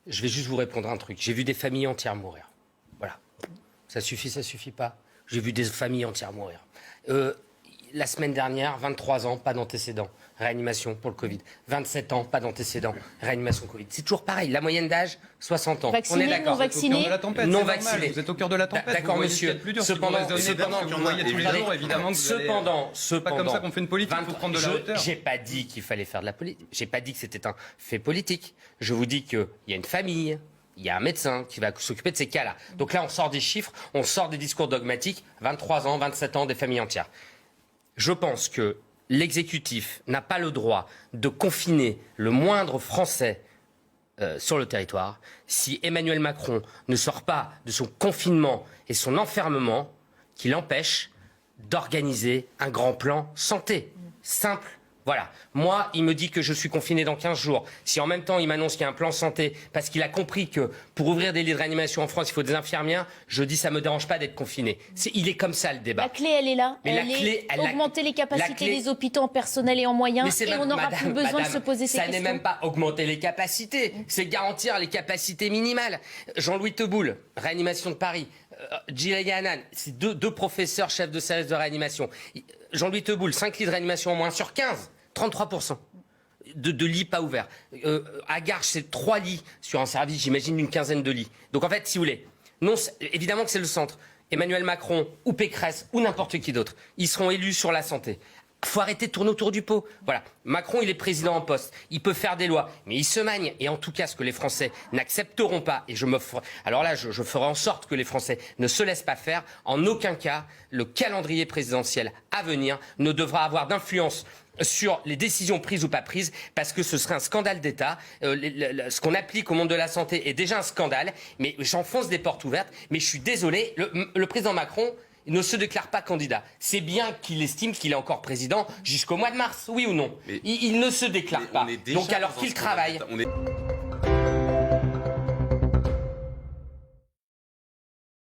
Je vais juste vous répondre un truc. J'ai vu des familles entières mourir. Voilà. Ça suffit pas. J'ai vu des familles entières mourir. La semaine dernière, 23 ans, pas d'antécédent. Réanimation pour le Covid. 27 ans, pas d'antécédent. Réanimation Covid. C'est toujours pareil. La moyenne d'âge, 60 ans. Vacciné, on est d'accord. non vacciné. Non vacciné. Vous êtes au cœur de la tempête. D'accord, monsieur. Cependant, vous voyez tous les jours, évidemment. Cependant, pas comme ça qu'on fait une politique. Il faut prendre de la hauteur. J'ai pas dit qu'il fallait faire de la politique. J'ai pas dit que c'était un fait politique. Je vous dis qu'il y a une famille. Il y a un médecin qui va s'occuper de ces cas-là. Donc là, on sort des chiffres, on sort des discours dogmatiques. 23 ans, 27 ans, des familles entières. Je pense que l'exécutif n'a pas le droit de confiner le moindre Français sur le territoire. Si Emmanuel Macron ne sort pas de son confinement et son enfermement, qui l'empêche d'organiser un grand plan santé. Simple. Voilà. Moi, il me dit que je suis confiné dans 15 jours. Si en même temps, il m'annonce qu'il y a un plan santé, parce qu'il a compris que pour ouvrir des lits de réanimation en France, il faut des infirmières, je dis ça ne me dérange pas d'être confiné. Il est comme ça, le débat. La clé, elle est là. Augmenter les capacités des hôpitaux en personnel et en moyens, et on n'aura plus besoin de se poser ces questions. Ça n'est même pas augmenter les capacités, c'est garantir les capacités minimales. Jean-Louis Teboul, réanimation de Paris. Djilaï Hanan, c'est deux professeurs chefs de service de réanimation. Jean-Louis Teboul, 5 lits de réanimation en moins sur 15. 33% de lits pas ouverts. À Garches, c'est 3 lits sur un service, j'imagine, d'une quinzaine de lits. Donc en fait, si vous voulez, non, évidemment que c'est le centre. Emmanuel Macron ou Pécresse ou n'importe qui d'autre, ils seront élus sur la santé. Il faut arrêter de tourner autour du pot. Voilà. Macron, il est président en poste. Il peut faire des lois, mais il se magne. Et en tout cas, ce que les Français n'accepteront pas, et alors là, je ferai en sorte que les Français ne se laissent pas faire. En aucun cas, le calendrier présidentiel à venir ne devra avoir d'influence sur les décisions prises ou pas prises, parce que ce serait un scandale d'État. Ce qu'on applique au monde de la santé est déjà un scandale, mais j'enfonce des portes ouvertes. Mais je suis désolé, le président Macron ne se déclare pas candidat. C'est bien qu'il estime qu'il est encore président jusqu'au mois de mars, oui ou non? Il ne se déclare pas. Donc alors qu'il travaille.